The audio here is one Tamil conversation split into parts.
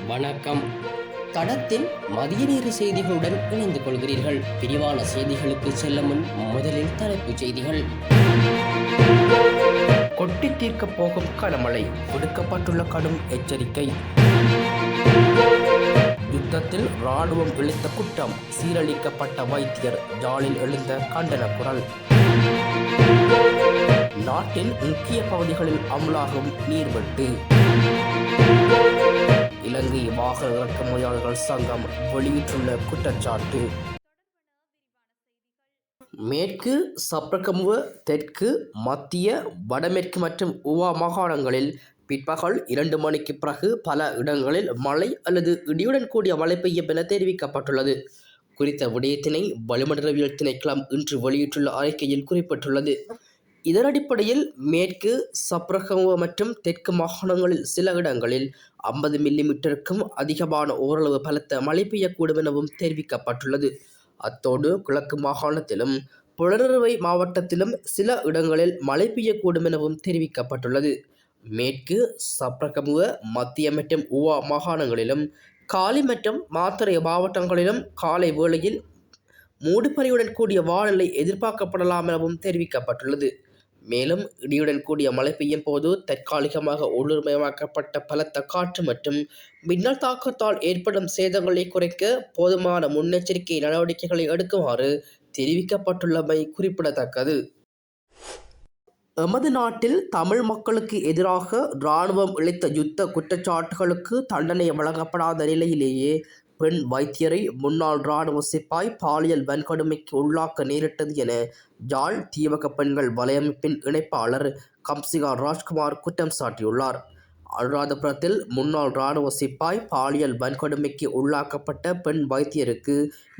வணக்கம். தடத்தின் மதிய நேர செய்திகளுடன் இணைந்து கொள்கிறீர்கள். விரிவான செய்திகளுக்கு செல்லும் முன் முதலில் தலைப்புச் செய்திகள். கொட்டி தீர்க்கப் போகும் கனமழை, விடுக்கப்பட்டுள்ள கடும் எச்சரிக்கை. யுத்தத்தில் ராணுவம் இழுத்த குற்றம், சீரழிக்கப்பட்ட வைத்தியர், யாழில் எழுந்த கண்டன குரல். நாட்டின் முக்கிய பகுதிகளில் அமலாகும் நீர்வெட்டு. இலங்கை வாகன இறக்குமதியாளர்கள் சங்கம் வெளியிட்டுள்ள குற்றச்சாட்டு. மேற்கு சப்ரகமுவ, தெற்கு, மத்திய, வடமேற்கு மற்றும் உவா மாகாணங்களில் பிற்பகல் 2 மணிக்கு பிறகு பல இடங்களில் மழை அல்லது இடியுடன் கூடிய மழை பெய்யும் என தெரிவிக்கப்பட்டுள்ளது. குறித்த விடயத்தினை வளிமண்டலவியல் திணைக்களம் இன்று வெளியிட்டுள்ள அறிக்கையில் குறிப்பிட்டுள்ளது. இதன் அடிப்படையில் மேற்கு சப்ரகமுவ மற்றும் தெற்கு மாகாணங்களில் சில இடங்களில் 50 மில்லிமீட்டருக்கும் அதிகமான ஓரளவு பலத்த மழை பெய்யக்கூடும் எனவும் தெரிவிக்கப்பட்டுள்ளது. அத்தோடு கிழக்கு மாகாணத்திலும் புலனறுவை மாவட்டத்திலும் சில இடங்களில் மழை பெய்யக்கூடும் எனவும் தெரிவிக்கப்பட்டுள்ளது. மேற்கு சப்ரகமுவ, மத்திய மற்றும் உவா மாகாணங்களிலும் காலி மற்றும் மாத்தறை மாவட்டங்களிலும் காலை வேளையில் மூடுபனியுடன் கூடிய வானிலை எதிர்பார்க்கப்படலாம் எனவும் தெரிவிக்கப்பட்டுள்ளது. மேலும் இடியுடன் கூடிய மழை பெய்யும் போது தற்காலிகமாக உள்ளூர்மயமாக்கப்பட்ட பலத்த காற்று மற்றும் மின்னல் தாக்கத்தால் ஏற்படும் சேதங்களை குறைக்க போதுமான முன்னெச்சரிக்கை நடவடிக்கைகளை எடுக்குமாறு தெரிவிக்கப்பட்டுள்ளமை குறிப்பிடத்தக்கது. எமது நாட்டில் தமிழ் மக்களுக்கு எதிராக இராணுவம் இழைத்த யுத்த குற்றச்சாட்டுகளுக்கு தண்டனை வழங்கப்படாத நிலையிலேயே பெண் வைத்தியரை முன்னாள் இராணுவ சிப்பாய் பாலியல் வன்கொடுமைக்கு உள்ளாக்க நேரிட்டது என யாழ் தீவக பெண்கள் வலையமைப்பின் இணைப்பாளர் கம்சிகா ராஜ்குமார் குற்றம் சாட்டியுள்ளார். அனுராதபுரத்தில் முன்னாள் இராணுவ சிப்பாய் பாலியல் வன்கொடுமைக்கு உள்ளாக்கப்பட்ட பெண் வைத்தியருக்கு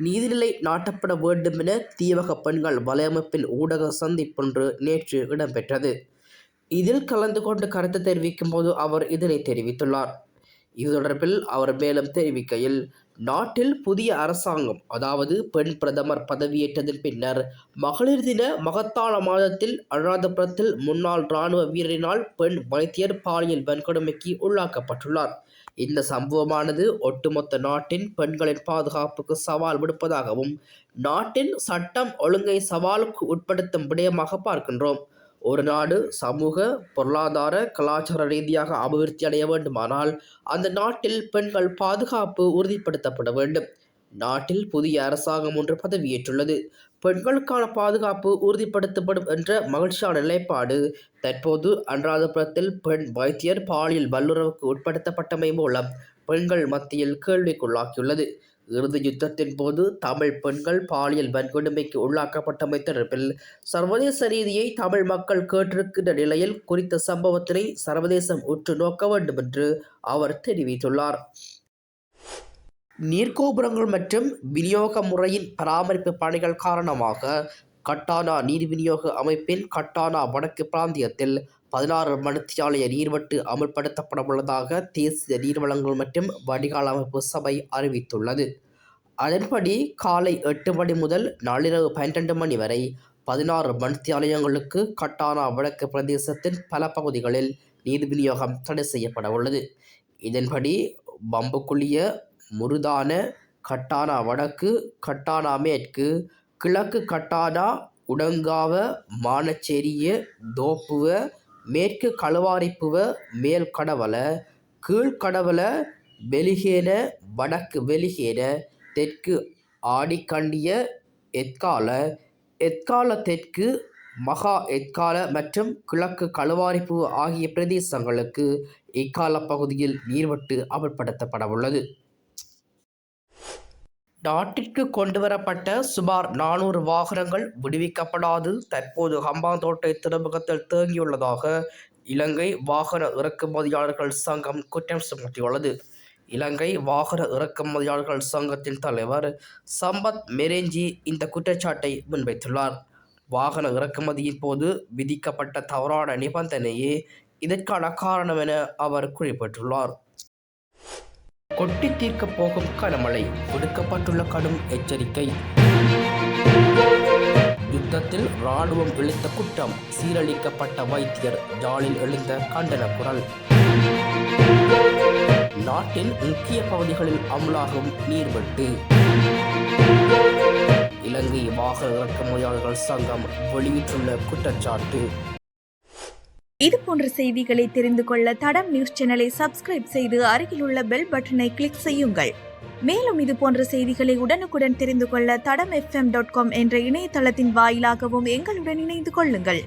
நீதிநிலை நாட்டப்பட வேண்டும் என தீவக பெண்கள் வலையமைப்பின் ஊடக சந்திப்பொன்று நேற்று இடம்பெற்றது. இதில் கலந்து கொண்டு கருத்து தெரிவிக்கும் போது அவர் இதனை தெரிவித்துள்ளார். இது தொடர்பில் அவர் மேலும் தெரிவிக்கையில், நாட்டில் புதிய அரசாங்கம், அதாவது பெண் பிரதமர் பதவியேற்றதன் பின்னர் மகளிர் தின மகத்தான மாதத்தில் அனுராதபுரத்தில் முன்னாள் இராணுவ வீரரினால் பெண் வைத்தியர் பாலியல் வன்கொடுமைக்கு உள்ளாக்கப்பட்டுள்ளார். இந்த சம்பவமானது ஒட்டுமொத்த நாட்டின் பெண்களின் பாதுகாப்புக்கு சவால் விடுப்பதாகவும் நாட்டின் சட்டம் ஒழுங்கை சவாலுக்கு உட்படுத்தும் விடயமாக பார்க்கின்றோம். ஒரு நாடு சமூக, பொருளாதார, கலாச்சார ரீதியாக அபிவிருத்தி அடைய வேண்டுமானால் அந்த நாட்டில் பெண்கள் பாதுகாப்பு உறுதிப்படுத்தப்பட வேண்டும். நாட்டில் புதிய அரசாங்கம் ஒன்று பதவியேற்றுள்ளது. பெண்களுக்கான பாதுகாப்பு உறுதிப்படுத்தப்படும் என்ற மகிழ்ச்சியான நிலைப்பாடு தற்போது அனுராதபுரத்தில் பெண் வைத்தியர் பாலியல் வல்லுறவுக்கு உட்படுத்தப்பட்டமை மூலம் பெண்கள் மத்தியில் கேள்விக்குள்ளாக்கியுள்ளது. இறுதி யுத்தத்தின் போது தமிழ் பெண்கள் பாலியல் வன்கொடுமைக்கு உள்ளாக்கப்பட்டமை தொடர்பில் சர்வதேச நீதியை தமிழ் மக்கள் கேட்டிருக்கின்ற நிலையில் குறித்த சம்பவத்தினை சர்வதேசம் உற்று நோக்க வேண்டும் என்று அவர் தெரிவித்துள்ளார். நீர்கோபுரங்கள் மற்றும் விநியோக முறையின் பராமரிப்பு பணிகள் காரணமாக கட்டானா நீர் விநியோக அமைப்பின் கட்டானா வடக்கு பிராந்தியத்தில் 16 மணித்தியாலய நீர்வெட்டு அமல்படுத்தப்பட உள்ளதாக தேசிய நீர்வளங்கள் மற்றும் வடிகால் அமைப்பு சபை அறிவித்துள்ளது. அதன்படி காலை 8 மணி முதல் நள்ளிரவு 12 மணி வரை 16 மணித்தியாலயங்களுக்கு கட்டானா வடக்கு பிரதேசத்தின் பல பகுதிகளில் நீர் விநியோகம் தடை செய்யப்பட உள்ளது. இதன்படி பம்புக்குளிய, முருதான, கட்டானா வடக்கு, கட்டானா மேற்கு, கிழக்கு கட்டானா, உடங்காவ, மானச்சேரிய, தோப்புவ, மேற்கு களுவாரிப்புவ, மேல் கடவல, கீழ் கடவல, வெலிகேன, வடக்கு வெலிகேன, தெற்கு ஆடிக்கண்டிய, எத்கால, எத்கால தெற்கு, மகா எத்கால மற்றும் கிழக்கு களுவாரிப்புவ ஆகிய பிரதேசங்களுக்கு இக்கால பகுதியில் நீர்வெட்டு அமல்படுத்தப்பட உள்ளது. நாட்டிற்கு கொண்டுவரப்பட்ட சுமார் 400 வாகனங்கள் விடுவிக்கப்படாது தற்போது ஹம்பாந்தோட்டை துறைமுகத்தில் தேங்கியுள்ளதாக இலங்கை வாகன இறக்குமதியாளர்கள் சங்கம் குற்றம் சுமத்தியுள்ளது. இலங்கை வாகன இறக்குமதியாளர்கள் சங்கத்தின் தலைவர் சம்பத் மெரேஞ்சி இந்த குற்றச்சாட்டை முன்வைத்துள்ளார். வாகன இறக்குமதியின் போது விதிக்கப்பட்ட தவறான நிபந்தனையே இதற்கான காரணம் என அவர் குறிப்பிட்டுள்ளார். கொட்டி தீர்க்கப் போகும் கனமழை, விடுக்கப்பட்டுள்ள கடும் எச்சரிக்கை. யுத்தத்தில் ராணுவம் இழைத்த குற்றம், சீரழிக்கப்பட்ட வைத்தியர், யாழில் எழுந்த கண்டன குரல். நாட்டின் முக்கிய பகுதிகளில் அமலாகும் நீர்வெட்டு. இலங்கை வாகன இறக்குமதியாளர்கள் சங்கம் வெளியிட்டுள்ள குற்றச்சாட்டு. இது போன்ற செய்திகளை தெரிந்து கொள்ள தடம் நியூஸ் சேனலை சப்ஸ்கிரைப் செய்து அருகில் உள்ள பெல் பட்டனை கிளிக் செய்யுங்கள். மேலும் இது போன்ற செய்திகளை உடனுக்குடன் தெரிந்து கொள்ள தடம் FM.com என்ற இணையதளத்தின் வாயிலாகவும் எங்களுடன் இணைந்து கொள்ளுங்கள்.